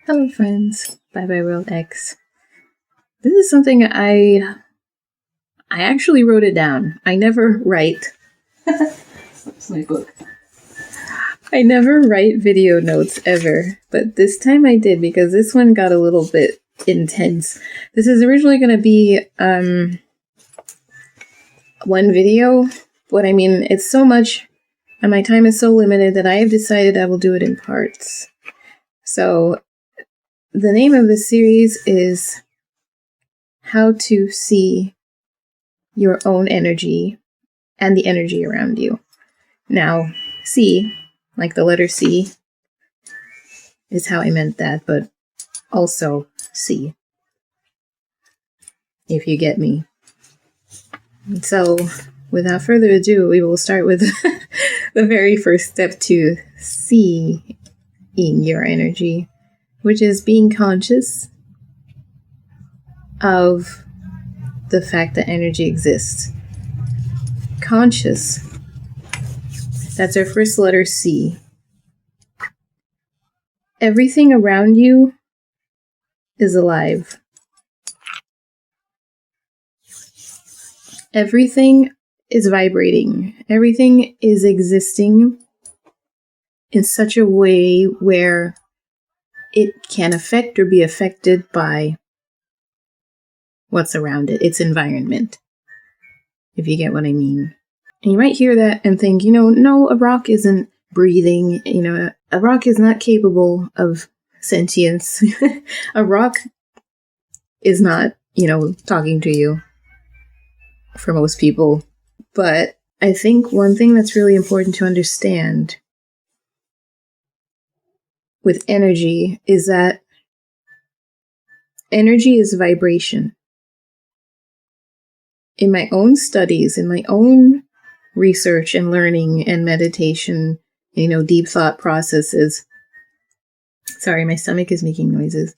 Hello friends, ByeByeWorldx. This is something I actually wrote it down. I never write. That's my book. I never write video notes ever, but this time I did because this one got a little bit intense. This is originally going to be one video, but I mean, it's so much and my time is so limited that I have decided I will do it in parts. So the name of this series is How to See Your Own Energy and the Energy Around You. Now, see, like the letter C, is how I meant that, but also see, if you get me. So, without further ado, we will start with the very first step to seeing your energy, which is being conscious of the fact that energy exists. Conscious. That's our first letter, C. Everything around you is alive. Everything is vibrating. Everything is existing in such a way where it can affect or be affected by what's around it, its environment, if you get what I mean. And you might hear that and think, no, a rock isn't breathing, a rock is not capable of sentience. A rock is not, talking to you for most people. But I think one thing that's really important to understand with energy is that energy is vibration. In my own studies, in my own research and learning and meditation, deep thought processes. Sorry, my stomach is making noises.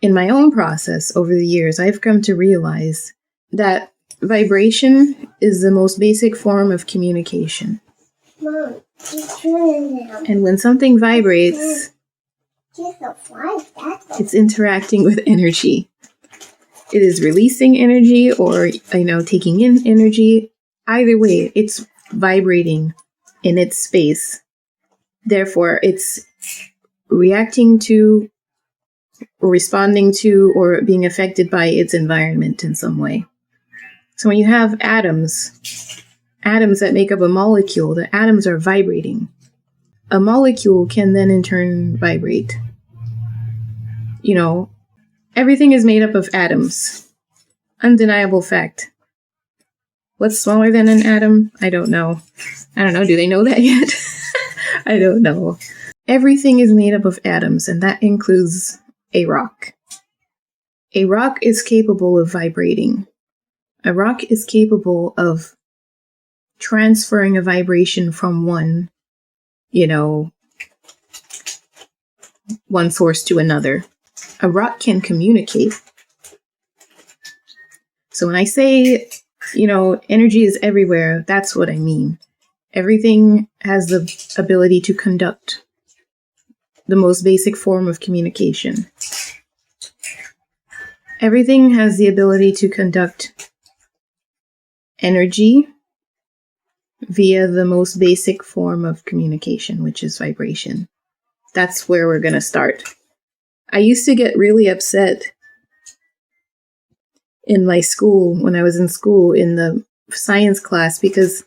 In my own process over the years, I've come to realize that vibration is the most basic form of communication. Mom, just turn it down. And when something vibrates, it's interacting with energy. It is releasing energy or, taking in energy. Either way, it's vibrating in its space. Therefore, it's reacting to, or responding to, or being affected by its environment in some way. So when you have atoms that make up a molecule, the atoms are vibrating. A molecule can then in turn vibrate. Everything is made up of atoms. Undeniable fact. What's smaller than an atom? I don't know. Do they know that yet? I don't know. Everything is made up of atoms, and that includes a rock. A rock is capable of vibrating. A rock is capable of transferring a vibration from one source to another. A rock can communicate. So when I say, energy is everywhere, that's what I mean. Everything has the ability to conduct the most basic form of communication. Everything has the ability to conduct energy via the most basic form of communication, which is vibration. That's where we're going to start. I used to get really upset in my school, when I was in school, in the science class, because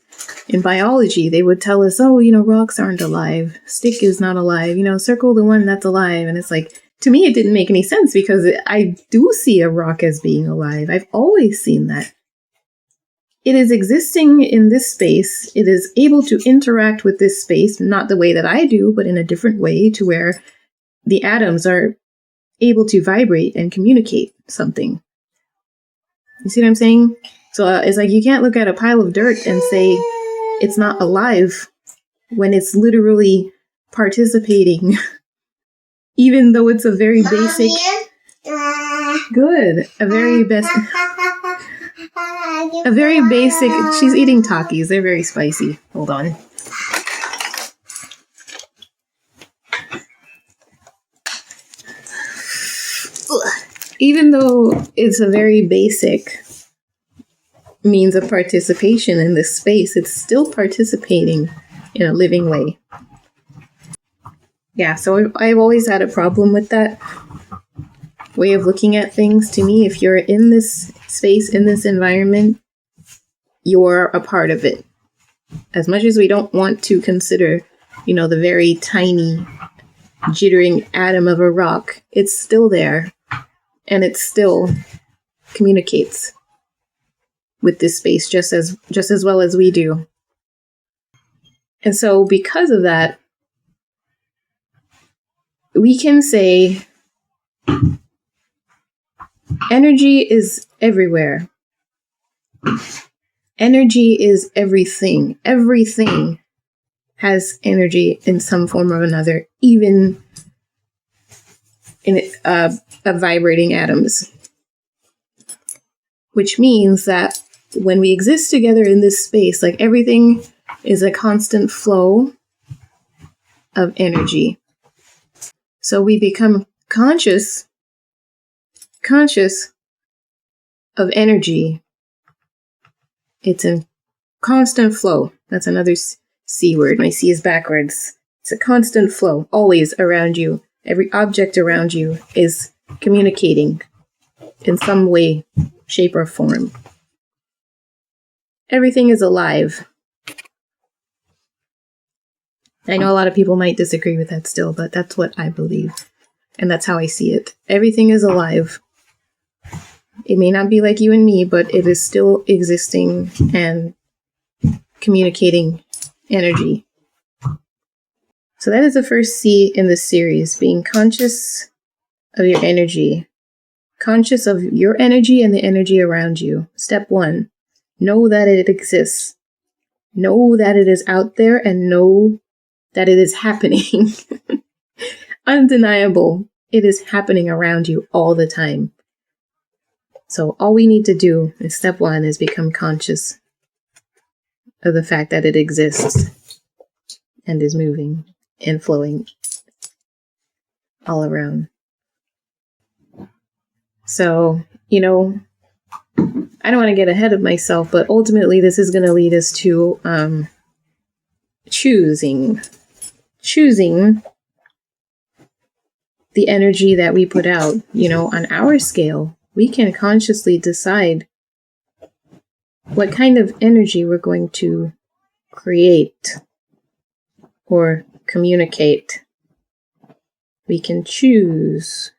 in biology, they would tell us, rocks aren't alive. Stick is not alive. Circle the one that's alive. And it's like, to me, it didn't make any sense because I do see a rock as being alive. I've always seen that. It is existing in this space. It is able to interact with this space, not the way that I do, but in a different way to where the atoms are able to vibrate and communicate something. You see what I'm saying? So it's like you can't look at a pile of dirt and say it's not alive when it's literally participating, even though it's a very basic, a very basic, she's eating Takis. They're very spicy. Hold on. even though it's a very basic means of participation in this space, it's still participating in a living way. Yeah, so I've always had a problem with that way of looking at things. To me, if you're in this space, in this environment, you're a part of it. As much as we don't want to consider, the very tiny jittering atom of a rock, it's still there, and it still communicates with this space just as well as we do. And so because of that, we can say energy is everywhere. Energy is everything. Everything has energy in some form or another, even in vibrating atoms. Which means that when we exist together in this space, like everything is a constant flow of energy. So we become conscious of energy. It's a constant flow. That's another C word. My C is backwards. It's a constant flow, always around you. Every object around you is communicating in some way, shape, or form. Everything is alive. I know a lot of people might disagree with that still, but that's what I believe. And that's how I see it. Everything is alive. It may not be like you and me, but it is still existing and communicating energy. So that is the first C in this series, being conscious of your energy. Conscious of your energy and the energy around you. Step 1, know that it exists. Know that it is out there and know that it is happening. Undeniable. It is happening around you all the time. So all we need to do in step 1 is become conscious of the fact that it exists and is moving and flowing all around. So, I don't want to get ahead of myself, but ultimately this is going to lead us to choosing the energy that we put out. On our scale, we can consciously decide what kind of energy we're going to create or communicate. We can choose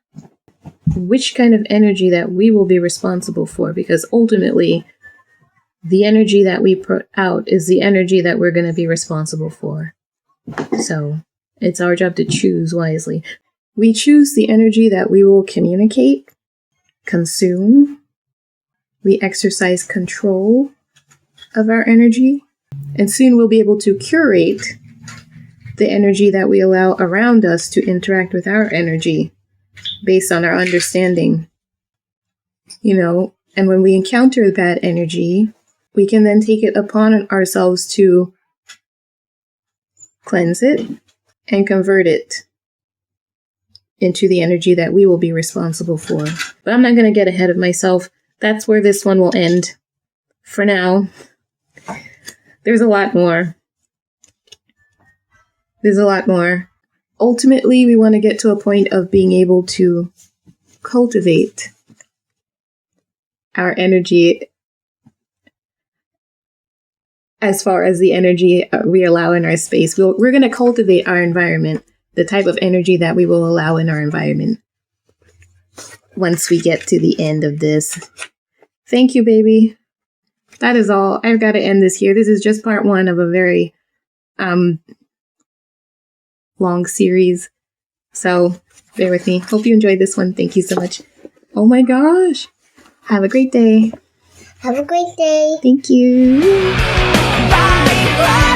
which kind of energy that we will be responsible for, because ultimately the energy that we put out is the energy that we're going to be responsible for. So it's our job to choose wisely. We choose the energy that we will communicate, consume. We exercise control of our energy, and soon we'll be able to curate the energy that we allow around us to interact with our energy based on our understanding. And when we encounter bad energy, we can then take it upon ourselves to cleanse it and convert it into the energy that we will be responsible for. But I'm not going to get ahead of myself. That's where this one will end for now. There's a lot more. Ultimately, we want to get to a point of being able to cultivate our energy as far as the energy we allow in our space. We're going to cultivate our environment, the type of energy that we will allow in our environment once we get to the end of this. Thank you, baby. That is all. I've got to end this here. This is just part 1 of a very long series. So bear with me. Hope you enjoyed this one. Thank you so much. Oh my gosh. Have a great day. Have a great day. Thank you. Bye.